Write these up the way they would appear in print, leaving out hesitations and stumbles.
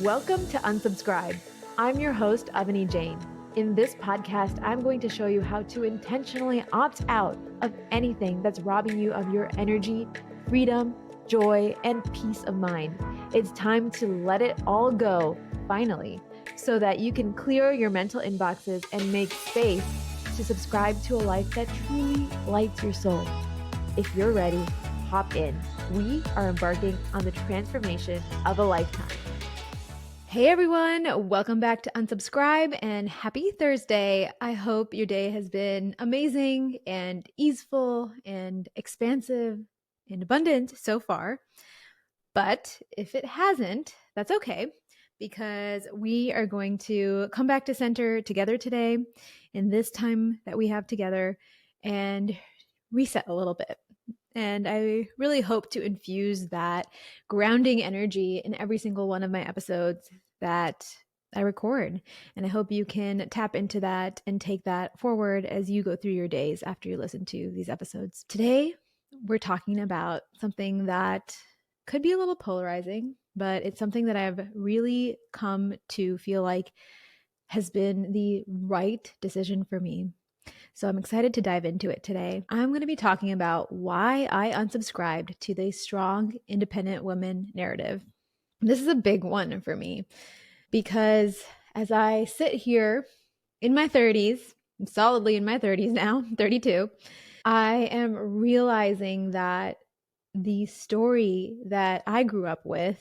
Welcome to Unsubscribe. I'm your host, Avani Jain. In this podcast, I'm going to show you how to intentionally opt out of anything that's robbing you of your energy, freedom, joy, and peace of mind. It's time to let it all go, finally, so that you can clear your mental inboxes and make space to subscribe to a life that truly lights your soul. If you're ready, hop in. We are embarking on the transformation of a lifetime. Hey everyone, welcome back to Unsubscribe and happy Thursday. I hope your day has been amazing and easeful and expansive and abundant so far. But if it hasn't, that's okay, because we are going to come back to center together today in this time that we have together and reset a little bit. And I really hope to infuse that grounding energy in every single one of my episodes that I record. And I hope you can tap into that and take that forward as you go through your days after you listen to these episodes. Today, we're talking about something that could be a little polarizing, but it's something that I've really come to feel like has been the right decision for me. So I'm excited to dive into it today. I'm going to be talking about why I unsubscribed to the strong, independent woman narrative. This is a big one for me because as I sit here in my 30s, I'm solidly in my 30s now, 32, I am realizing that the story that I grew up with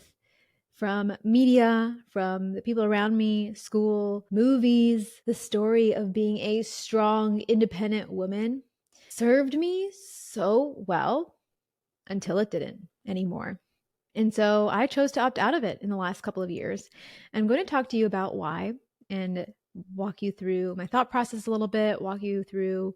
from media, from the people around me, school, movies, the story of being a strong, independent woman served me so well until it didn't anymore. And so I chose to opt out of it in the last couple of years. I'm going to talk to you about why and walk you through my thought process a little bit, walk you through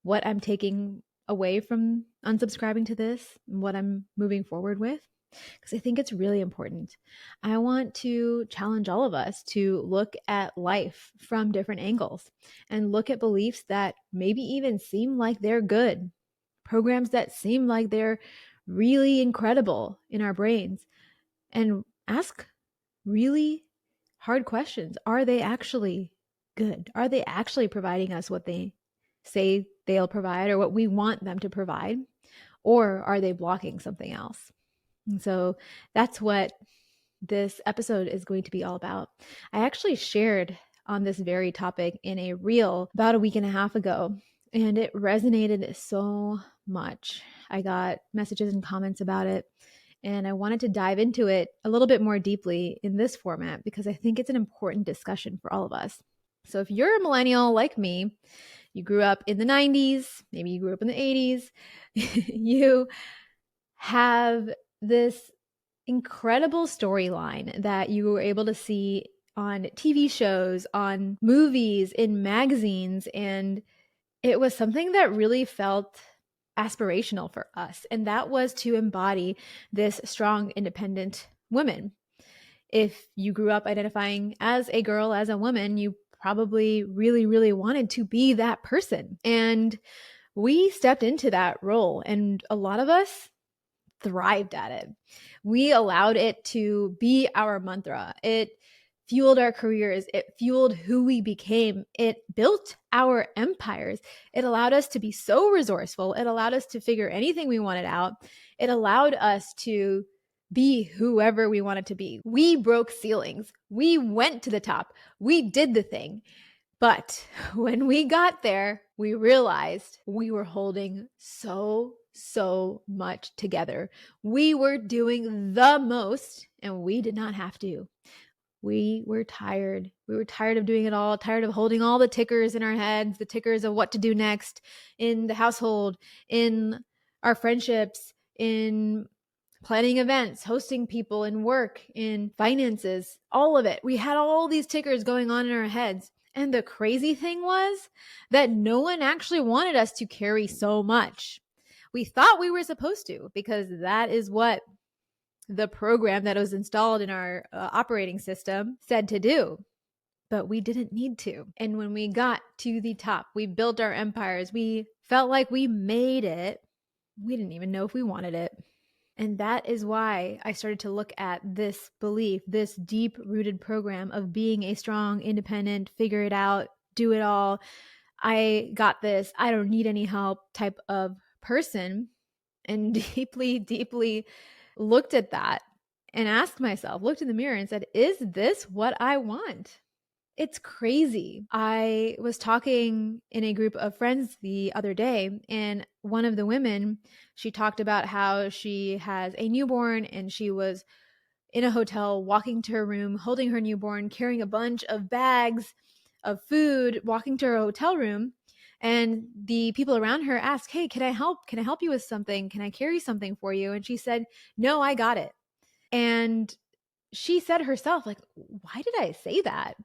what I'm taking away from unsubscribing to this and what I'm moving forward with, because I think it's really important. I want to challenge all of us to look at life from different angles and look at beliefs that maybe even seem like they're good, programs that seem like they're really incredible in our brains, and ask really hard questions. Are they actually good? Are they actually providing us what they say they'll provide or what we want them to provide? Or are they blocking something else? And so that's what this episode is going to be all about. I actually shared on this very topic in a reel about a week and a half ago, and it resonated so much. I got messages and comments about it, and I wanted to dive into it a little bit more deeply in this format because I think it's an important discussion for all of us. So if you're a millennial like me, you grew up in the 90s, maybe you grew up in the 80s, you have this incredible storyline that you were able to see on TV shows, on movies, in magazines, and it was something that really felt aspirational for us, and that was to embody this strong, independent woman. If you grew up identifying as a girl, as a woman, you probably really, really wanted to be that person. And we stepped into that role, and a lot of us thrived at it. We allowed it to be our mantra. It fueled our careers. It fueled who we became. It built our empires. It allowed us to be so resourceful. It allowed us to figure anything we wanted out. It allowed us to be whoever we wanted to be. We broke ceilings. We went to the top. We did the thing. But when we got there, we realized we were holding so much together. We were doing the most, and we did not have to. We were tired. We were tired of doing it all, tired of holding all the tickers in our heads, the tickers of what to do next in the household, in our friendships, in planning events, hosting people, in work, in finances, all of it. We had all these tickers going on in our heads. And the crazy thing was that no one actually wanted us to carry so much. We thought we were supposed to, because that is what the program that was installed in our operating system said to do. But we didn't need to. And when we got to the top, we built our empires. We felt like we made it. We didn't even know if we wanted it. And that is why I started to look at this belief, this deep rooted program of being a strong, independent, figure it out, do it all. I got this, I don't need any help type of person, and deeply, deeply looked at that and asked myself, looked in the mirror and said, is this what I want? It's crazy. I was talking in a group of friends the other day, and one of the women, she talked about how she has a newborn and she was in a hotel, walking to her room, holding her newborn, carrying a bunch of bags of food, walking to her hotel room. And the people around her asked, hey, can I help? Can I help you with something? Can I carry something for you? And she said, no, I got it. And she said herself, like, why did I say that?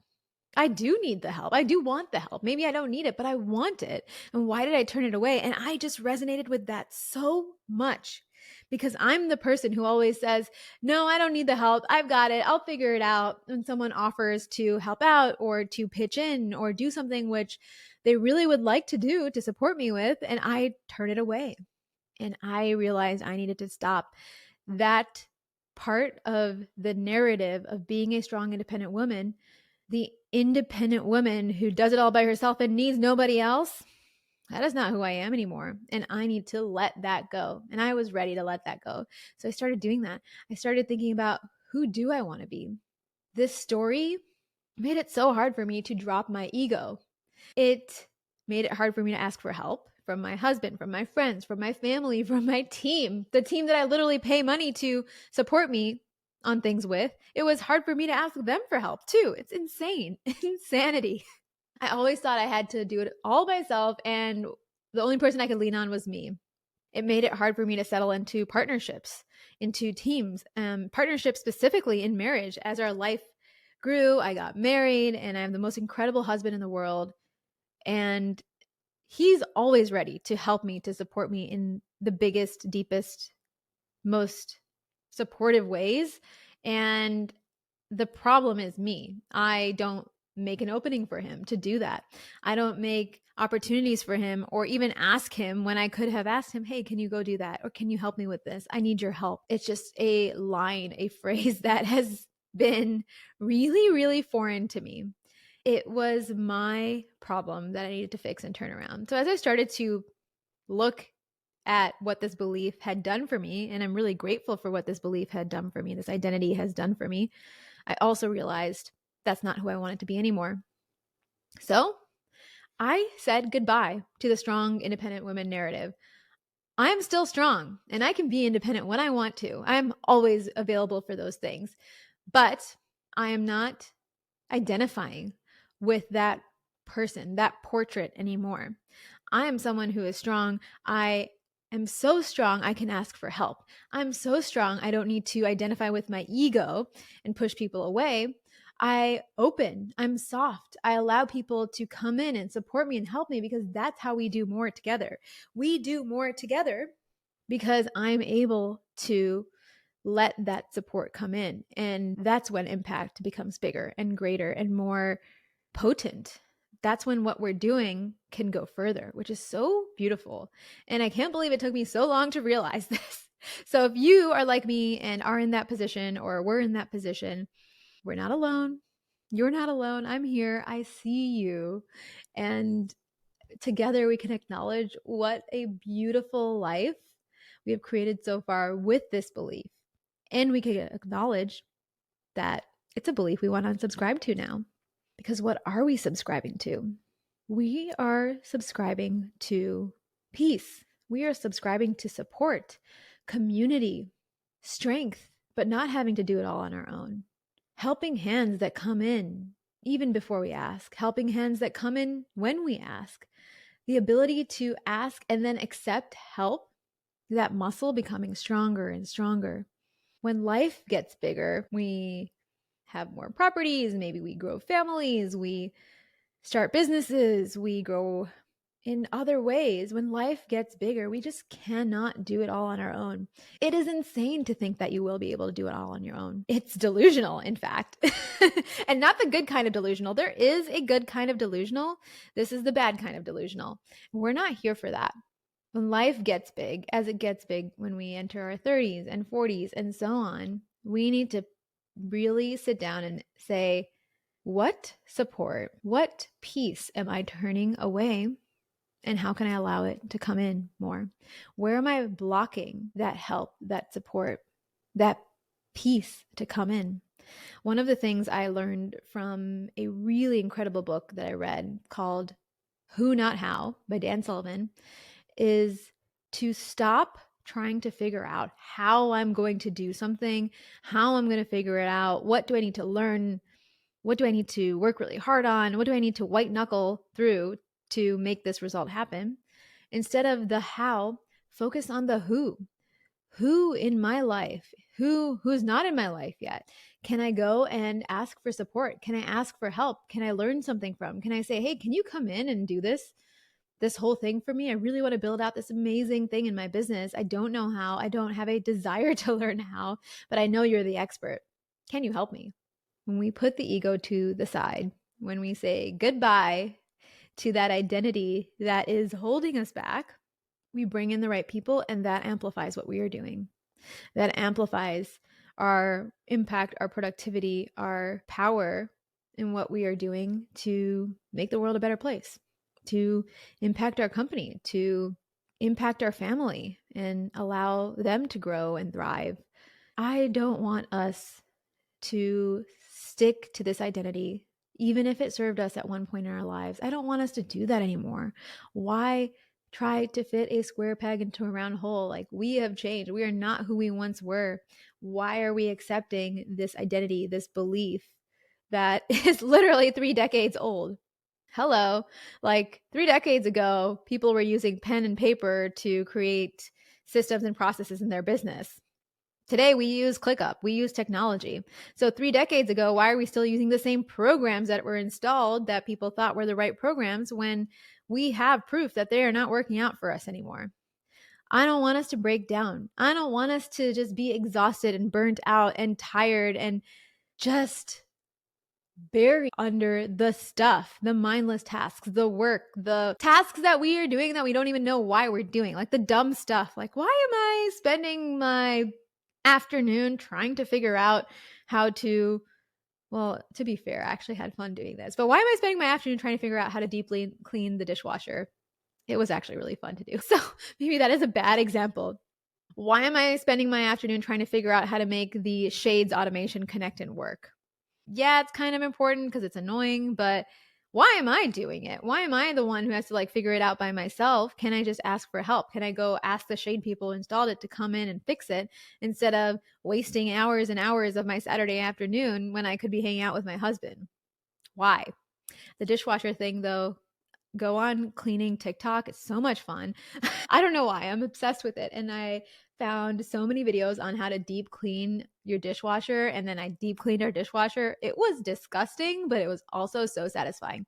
I do need the help. I do want the help. Maybe I don't need it, but I want it. And why did I turn it away? And I just resonated with that so much because I'm the person who always says, no, I don't need the help. I've got it. I'll figure it out. When someone offers to help out or to pitch in or do something which they really would like to do to support me with, and I turn it away. And I realized I needed to stop that part of the narrative of being a strong, independent woman. The independent woman who does it all by herself and needs nobody else, that is not who I am anymore. And I need to let that go. And I was ready to let that go. So I started doing that. I started thinking about, who do I want to be? This story made it so hard for me to drop my ego. It made it hard for me to ask for help from my husband, from my friends, from my family, from my team, the team that I literally pay money to support me on things with. It was hard for me to ask them for help too. It's insane. Insanity. I always thought I had to do it all myself, and the only person I could lean on was me. It made it hard for me to settle into partnerships, into teams, partnerships specifically in marriage. As our life grew, I got married, and I have the most incredible husband in the world. And he's always ready to help me, to support me in the biggest, deepest, most supportive ways. And the problem is me. I don't make an opening for him to do that. I don't make opportunities for him or even ask him when I could have asked him, hey, can you go do that? Or can you help me with this? I need your help. It's just a line, a phrase that has been really, really foreign to me. It was my problem that I needed to fix and turn around. So as I started to look at what this belief had done for me, and I'm really grateful for what this belief had done for me, this identity has done for me, I also realized that's not who I wanted to be anymore. So I said goodbye to the strong, independent women narrative. I'm still strong and I can be independent when I want to. I'm always available for those things, but I am not identifying with that person, that portrait anymore. I am someone who is strong. I am so strong, I can ask for help. I'm so strong, I don't need to identify with my ego and push people away. I'm soft. I allow people to come in and support me and help me because that's how we do more together. We do more together because I'm able to let that support come in. And that's when impact becomes bigger and greater and more potent. That's when what we're doing can go further, which is so beautiful. And I can't believe it took me so long to realize this. So if you are like me and are in that position or we're in that position, we're not alone. You're not alone. I'm here. I see you. And together we can acknowledge what a beautiful life we have created so far with this belief. And we can acknowledge that it's a belief we want to unsubscribe to now. Because what are we subscribing to? We are subscribing to peace. We are subscribing to support, community, strength, but not having to do it all on our own. Helping hands that come in even before we ask, helping hands that come in when we ask, the ability to ask and then accept help, that muscle becoming stronger and stronger. When life gets bigger, we have more properties, maybe we grow families, we start businesses, we grow in other ways. When life gets bigger, we just cannot do it all on our own. It is insane to think that you will be able to do it all on your own. It's delusional, in fact, and not the good kind of delusional. There is a good kind of delusional. This is the bad kind of delusional. We're not here for that. when life gets big, as it gets big when we enter our 30s and 40s and so on, we need to really sit down and say, what support, what peace am I turning away? And how can I allow it to come in more? Where am I blocking that help, that support, that peace to come in? One of the things I learned from a really incredible book that I read called Who Not How by Dan Sullivan is to stop trying to figure out how I'm going to do something, how I'm going to figure it out, what do I need to learn, what do I need to work really hard on, what do I need to white knuckle through to make this result happen. Instead of the how, focus on the who. Who in my life, who's not in my life yet, can I go and ask for support? Can I ask for help? Can I learn something from? Can I say, hey, can you come in and do this whole thing for me? I really want to build out this amazing thing in my business. I don't know how. I don't have a desire to learn how, but I know you're the expert. Can you help me? When we put the ego to the side, when we say goodbye to that identity that is holding us back, we bring in the right people, and that amplifies what we are doing. That amplifies our impact, our productivity, our power in what we are doing to make the world a better place, to impact our company, to impact our family and allow them to grow and thrive. I don't want us to stick to this identity, even if it served us at one point in our lives. I don't want us to do that anymore. Why try to fit a square peg into a round hole? Like, we have changed. We are not who we once were. Why are we accepting this identity, this belief that is literally 3 decades old? Hello. Like 3 decades ago, people were using pen and paper to create systems and processes in their business. Today, we use ClickUp. We use technology. So 3 decades ago, why are we still using the same programs that were installed that people thought were the right programs when we have proof that they are not working out for us anymore? I don't want us to break down. I don't want us to just be exhausted and burnt out and tired and just buried under the stuff, the mindless tasks, the work, the tasks that we are doing that we don't even know why we're doing, like the dumb stuff. Like, why am I spending my afternoon trying to figure out how to, well, to be fair, I actually had fun doing this, but why am I spending my afternoon trying to figure out how to deeply clean the dishwasher? It was actually really fun to do. So maybe that is a bad example. Why am I spending my afternoon trying to figure out how to make the shades automation connect and work? Yeah, it's kind of important because it's annoying, but why am I doing it? Why am I the one who has to like figure it out by myself? Can I just ask for help? Can I go ask the shade people who installed it to come in and fix it instead of wasting hours and hours of my Saturday afternoon when I could be hanging out with my husband? Why? The dishwasher thing, though, go on cleaning TikTok. It's so much fun. I don't know why. I'm obsessed with it. And I found so many videos on how to deep clean your dishwasher. And then I deep cleaned our dishwasher. It was disgusting, but it was also so satisfying.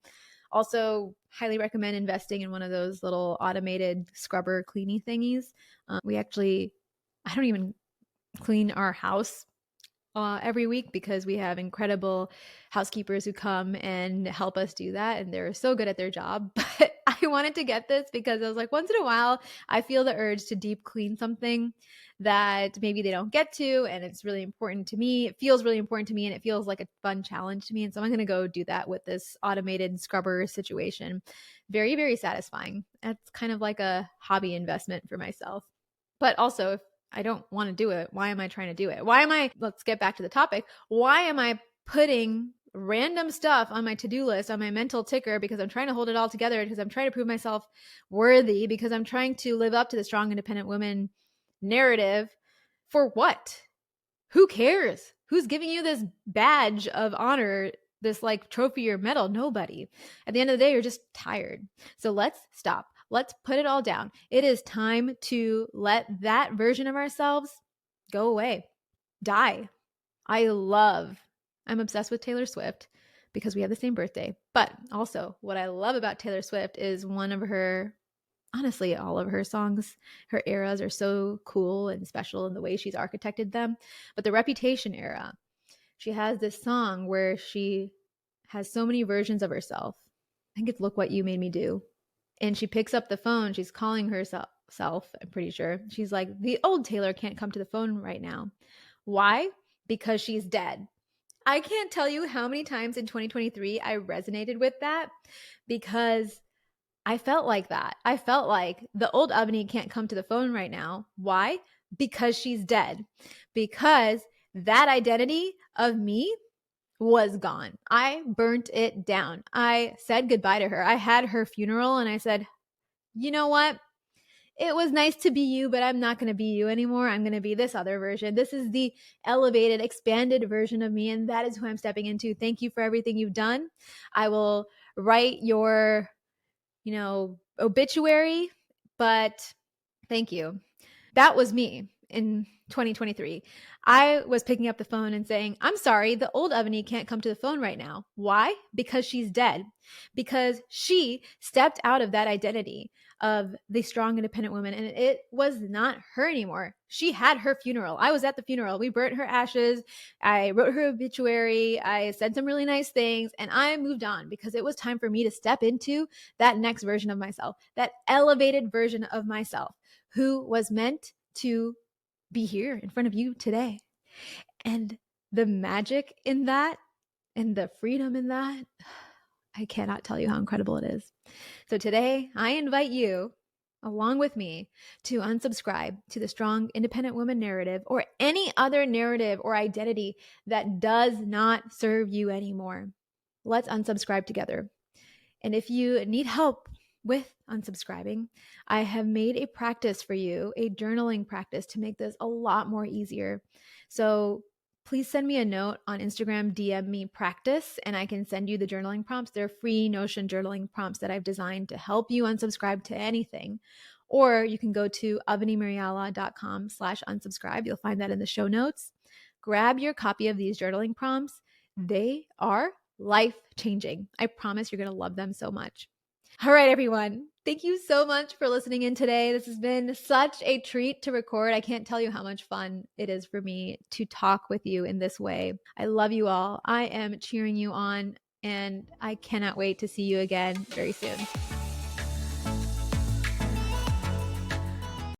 Also, highly recommend investing in one of those little automated scrubber cleaning thingies. I don't even clean our house every week because we have incredible housekeepers who come and help us do that. And they're so good at their job. But I wanted to get this because I was like, once in a while, I feel the urge to deep clean something that maybe they don't get to. And it's really important to me. It feels really important to me. And it feels like a fun challenge to me. And so I'm going to go do that with this automated scrubber situation. Very, very satisfying. It's kind of like a hobby investment for myself. But also, if I don't want to do it, why am I trying to do it? Let's get back to the topic. Why am I putting random stuff on my to-do list, on my mental ticker, because I'm trying to hold it all together, because I'm trying to prove myself worthy, because I'm trying to live up to the strong, independent woman narrative? For what? Who cares? Who's giving you this badge of honor, this like trophy or medal? Nobody. At the end of the day, you're just tired. So let's stop. Let's put it all down. It is time to let that version of ourselves go away, die. I'm obsessed with Taylor Swift because we have the same birthday. But also, what I love about Taylor Swift is honestly, all of her songs, her eras are so cool and special in the way she's architected them. But the Reputation era, she has this song where she has so many versions of herself. I think it's Look What You Made Me Do. And she picks up the phone. She's calling herself. self, I'm pretty sure. She's like, the old Taylor can't come to the phone right now. Why? Because she's dead. I can't tell you how many times in 2023 I resonated with that because I felt like that. I felt like the old Avani can't come to the phone right now. Why? Because she's dead. Because that identity of me was gone. I burnt it down. I said goodbye to her. I had her funeral and I said, you know what? It was nice to be you, but I'm not going to be you anymore. I'm going to be this other version. This is the elevated, expanded version of me. And that is who I'm stepping into. Thank you for everything you've done. I will write your, obituary, but thank you. That was me in 2023. I was picking up the phone and saying, I'm sorry, the old Avani can't come to the phone right now. Why? Because she's dead. Because she stepped out of that identity of the strong, independent woman, and it was not her anymore. She had her funeral. I was at the funeral. We burnt her ashes. I wrote her obituary. I said some really nice things, and I moved on because it was time for me to step into that next version of myself, that elevated version of myself who was meant to be here in front of you today. And the magic in that and the freedom in that, I cannot tell you how incredible it is. So today, I invite you, along with me, to unsubscribe to the strong, independent woman narrative or any other narrative or identity that does not serve you anymore. Let's unsubscribe together. And if you need help with unsubscribing, I have made a practice for you, a journaling practice to make this a lot more easier. So please send me a note on Instagram, DM me practice, and I can send you the journaling prompts. They're free Notion journaling prompts that I've designed to help you unsubscribe to anything. Or you can go to avanimariala.com/unsubscribe. You'll find that in the show notes. Grab your copy of these journaling prompts. They are life-changing. I promise you're going to love them so much. All right, everyone. Thank you so much for listening in today. This has been such a treat to record. I can't tell you how much fun it is for me to talk with you in this way. I love you all. I am cheering you on, and I cannot wait to see you again very soon.